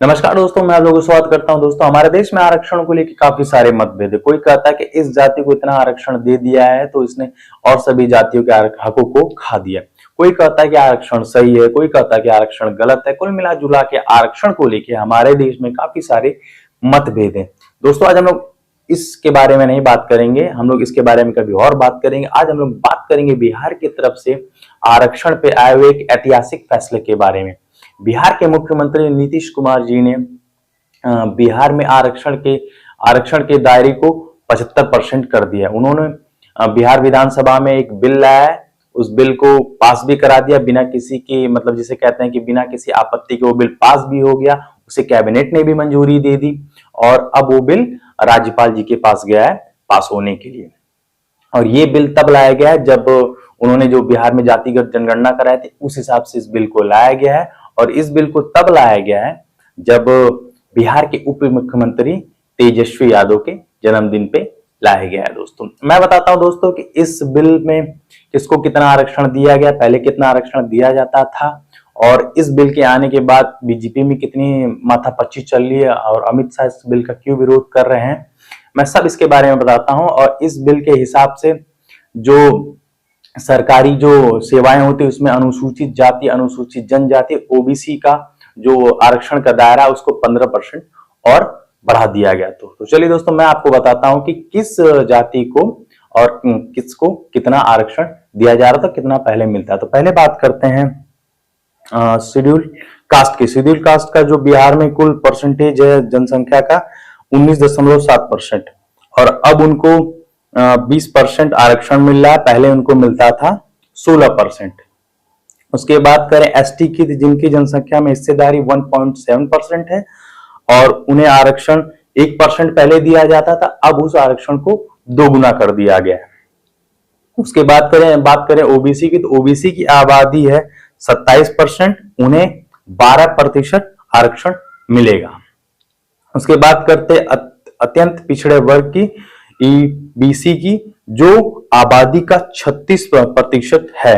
नमस्कार दोस्तों, मैं आप लोगों को स्वागत करता हूं। दोस्तों, हमारे देश में आरक्षण को लेकर काफी सारे मतभेद है। कोई कहता है कि इस जाति को इतना आरक्षण दे दिया है तो इसने और सभी जातियों के हकों को खा दिया। कोई कहता है कि आरक्षण सही है, कोई कहता है कि आरक्षण गलत है। कुल मिला जुला के आरक्षण को लेकर हमारे देश में काफी सारे मतभेद है। दोस्तों, आज हम लोग इसके बारे में नहीं बात करेंगे, हम लोग इसके बारे में कभी और बात करेंगे। आज हम लोग बात करेंगे बिहार की तरफ से आरक्षण पे आए हुए एक ऐतिहासिक फैसले के बारे में। बिहार के मुख्यमंत्री नीतीश कुमार जी ने बिहार में आरक्षण के दायरे को 75% कर दिया। उन्होंने बिहार विधानसभा में एक बिल लाया है, उस बिल को पास भी करा दिया बिना किसी की मतलब जिसे कहते हैं कि बिना किसी आपत्ति के वो बिल पास भी हो गया। उसे कैबिनेट ने भी मंजूरी दे दी और अब वो बिल राज्यपाल जी के पास गया है पास होने के लिए। और ये बिल तब लाया गया है जब उन्होंने जो बिहार में जातिगत जनगणना कराई थी उस हिसाब से इस बिल को लाया गया है। और इस बिल को तब लाया गया है जब बिहार के उप मुख्यमंत्री तेजस्वी यादव के जन्मदिन पे लाया गया है। दोस्तों, मैं बताता हूं दोस्तों कि इस बिल में किसको कितना आरक्षण दिया गया, पहले कितना आरक्षण दिया जाता था और इस बिल के आने के बाद बीजेपी में कितनी माथापच्ची चल रही है और अमित शाह इस बिल का क्यों विरोध कर रहे हैं, मैं सब इसके बारे में बताता हूं। और इस बिल के हिसाब से जो सरकारी जो सेवाएं होती है उसमें अनुसूचित जाति, अनुसूचित जनजाति, ओबीसी का जो आरक्षण का दायरा है उसको 15% और बढ़ा दिया गया। तो चलिए दोस्तों, मैं आपको बताता हूं कि किस जाति को और किसको कितना आरक्षण दिया जा रहा था, कितना पहले मिलता है। तो पहले बात करते हैं शेड्यूल कास्ट की। शेड्यूल कास्ट का जो बिहार में कुल परसेंटेज है जनसंख्या का 19.7% और अब उनको 20% आरक्षण मिल रहा है, पहले उनको मिलता था 16%। उसके बाद करें एसटी की, जिनकी जनसंख्या में हिस्सेदारी 1.7% है और उन्हें आरक्षण 1% पहले दिया जाता था, अब उस आरक्षण को दोगुना कर दिया गया है। उसके बाद बात करें ओबीसी की, तो ओबीसी की आबादी है 27%, उन्हें 12% आरक्षण मिलेगा। उसके बाद करते अत्यंत पिछड़े वर्ग की ईबीसी की, जो आबादी का 36% है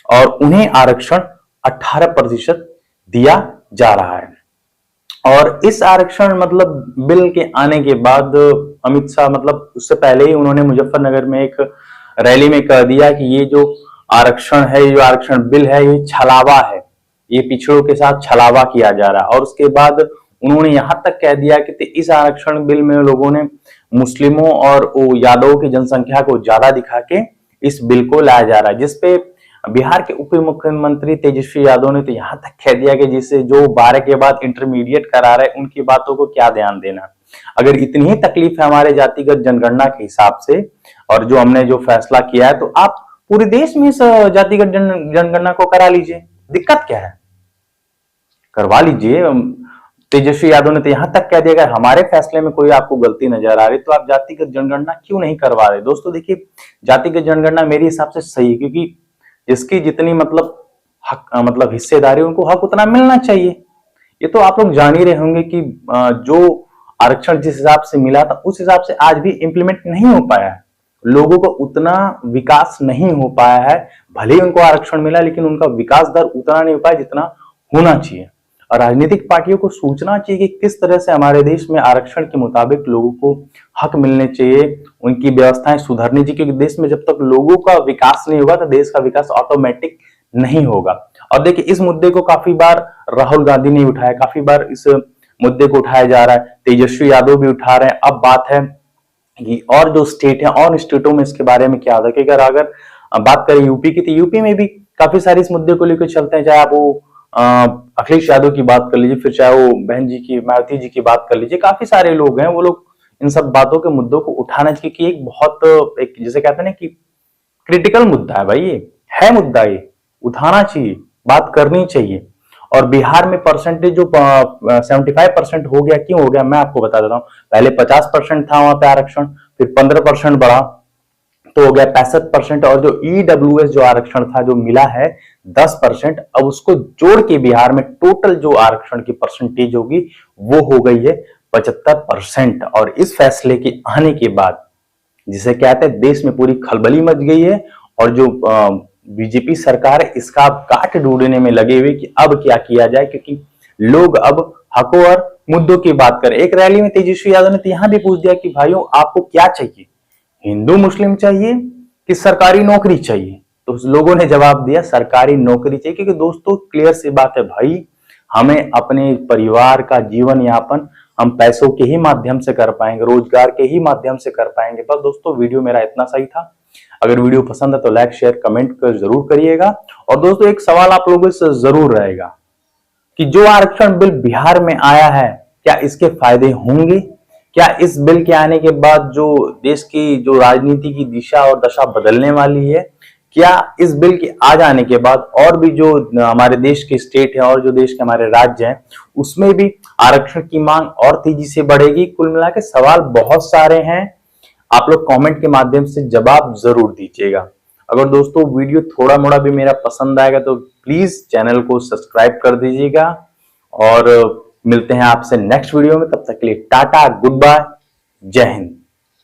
और उन्हें आरक्षण 18% दिया जा रहा है। और इस आरक्षण मतलब बिल के आने के बाद अमित शाह मतलब उससे पहले ही उन्होंने मुजफ्फरनगर में एक रैली में कह दिया कि ये जो आरक्षण है, ये जो आरक्षण बिल है, ये छलावा है, ये पिछड़ों के साथ छलावा किया जा रहा है। और उसके बाद उन्होंने यहां तक कह दिया कि इस आरक्षण बिल में लोगों ने मुस्लिमों और यादवों की जनसंख्या को ज्यादा दिखा के इस बिल को लाया जा रहा है, जिसपे बिहार के उप मुख्यमंत्री तेजस्वी यादव ने तो यहां तक कह दिया कि जिसे जो 12 के बाद इंटरमीडिएट करा रहे उनकी बातों को क्या ध्यान देना। अगर इतनी ही तकलीफ है हमारे जातिगत जनगणना के हिसाब से और जो हमने जो फैसला किया है, तो आप पूरे देश में इस जातिगत जनगणना को करा लीजिए, दिक्कत क्या है, करवा लीजिए। तेजस्वी यादव ने तो यहां तक कह दिया कि हमारे फैसले में कोई आपको गलती नजर आ रही तो आप जातिगत जनगणना क्यों नहीं करवा रहे। दोस्तों देखिए, जातिगत जनगणना मेरे हिसाब से सही है, क्योंकि जिसकी जितनी मतलब हक मतलब हिस्सेदारी, उनको हक उतना मिलना चाहिए। ये तो आप लोग जान ही रहे होंगे कि जो आरक्षण जिस हिसाब से मिला था उस हिसाब से आज भी इंप्लीमेंट नहीं हो पाया है, लोगों को उतना विकास नहीं हो पाया है। भले ही उनको आरक्षण मिला लेकिन उनका विकास दर उतना नहीं हो पाया जितना होना चाहिए। और राजनीतिक पार्टियों को सोचना चाहिए कि किस तरह से हमारे देश में आरक्षण के मुताबिक लोगों को हक मिलने चाहिए, उनकी व्यवस्थाएं सुधरनी चाहिए, क्योंकि देश में जब तक लोगों का विकास नहीं होगा तो देश का विकास ऑटोमेटिक नहीं होगा। और देखिए, इस मुद्दे को काफी बार राहुल गांधी ने उठाया, काफी बार इस मुद्दे को उठाया जा रहा है, तेजस्वी यादव भी उठा रहे हैं। अब बात है कि और जो स्टेट है और स्टेटों में इसके बारे में क्या था, कि अगर बात करें यूपी की, तो यूपी में भी काफी सारे इस मुद्दे को लेकर चलते हैं। चाहे आप वो अखिलेश यादव की बात कर लीजिए, फिर चाहे वो बहन जी की, मायावती जी की बात कर लीजिए, काफी सारे लोग हैं, वो लोग इन सब बातों के मुद्दों को उठाना चाहिए कि एक बहुत एक जिसे कहते हैं ना कि क्रिटिकल मुद्दा है भाई, ये है मुद्दा, ये उठाना चाहिए, बात करनी चाहिए। और बिहार में परसेंटेज जो 75% हो गया, क्यों हो गया मैं आपको बता देता हूँ। पहले 50% था वहां पे आरक्षण, फिर 15% बढ़ा तो हो गया 65%। और जो ईडब्ल्यूएस जो आरक्षण था जो मिला है 10%, अब उसको जोड़ के बिहार में टोटल जो आरक्षण की परसेंटेज होगी वो हो गई है 75%। और इस फैसले के आने के बाद जिसे कहते हैं देश में पूरी खलबली मच गई है और जो बीजेपी सरकार है इसका काट ढूंढने में लगे हुए कि अब क्या किया जाए, क्योंकि लोग अब हकों और मुद्दों की बात करें। एक रैली में तेजस्वी यादव ने यहाँ भी पूछ दिया कि भाइयों आपको क्या चाहिए, हिंदू मुस्लिम चाहिए कि सरकारी नौकरी चाहिए? तो लोगों ने जवाब दिया सरकारी नौकरी चाहिए, क्योंकि दोस्तों क्लियर सी बात है भाई, हमें अपने परिवार का जीवन यापन हम पैसों के ही माध्यम से कर पाएंगे, रोजगार के ही माध्यम से कर पाएंगे। बस दोस्तों वीडियो मेरा इतना सही था। अगर वीडियो पसंद है तो लाइक शेयर कमेंट कर जरूर करिएगा। और दोस्तों एक सवाल आप लोगों से जरूर रहेगा कि जो आरक्षण बिल बिहार में आया है, क्या इसके फायदे होंगे? क्या इस बिल के आने के बाद जो देश की जो राजनीति की दिशा और दशा बदलने वाली है, क्या इस बिल के आ जाने के बाद और भी जो हमारे देश के स्टेट है और जो देश के हमारे राज्य हैं उसमें भी आरक्षण की मांग और तेजी से बढ़ेगी? कुल मिला के सवाल बहुत सारे हैं, आप लोग कमेंट के माध्यम से जवाब जरूर दीजिएगा। अगर दोस्तों वीडियो थोड़ा मोड़ा भी मेरा पसंद आएगा तो प्लीज चैनल को सब्सक्राइब कर दीजिएगा और मिलते हैं आपसे नेक्स्ट वीडियो में। तब तक के लिए टाटा, गुड बाय, जय हिंद।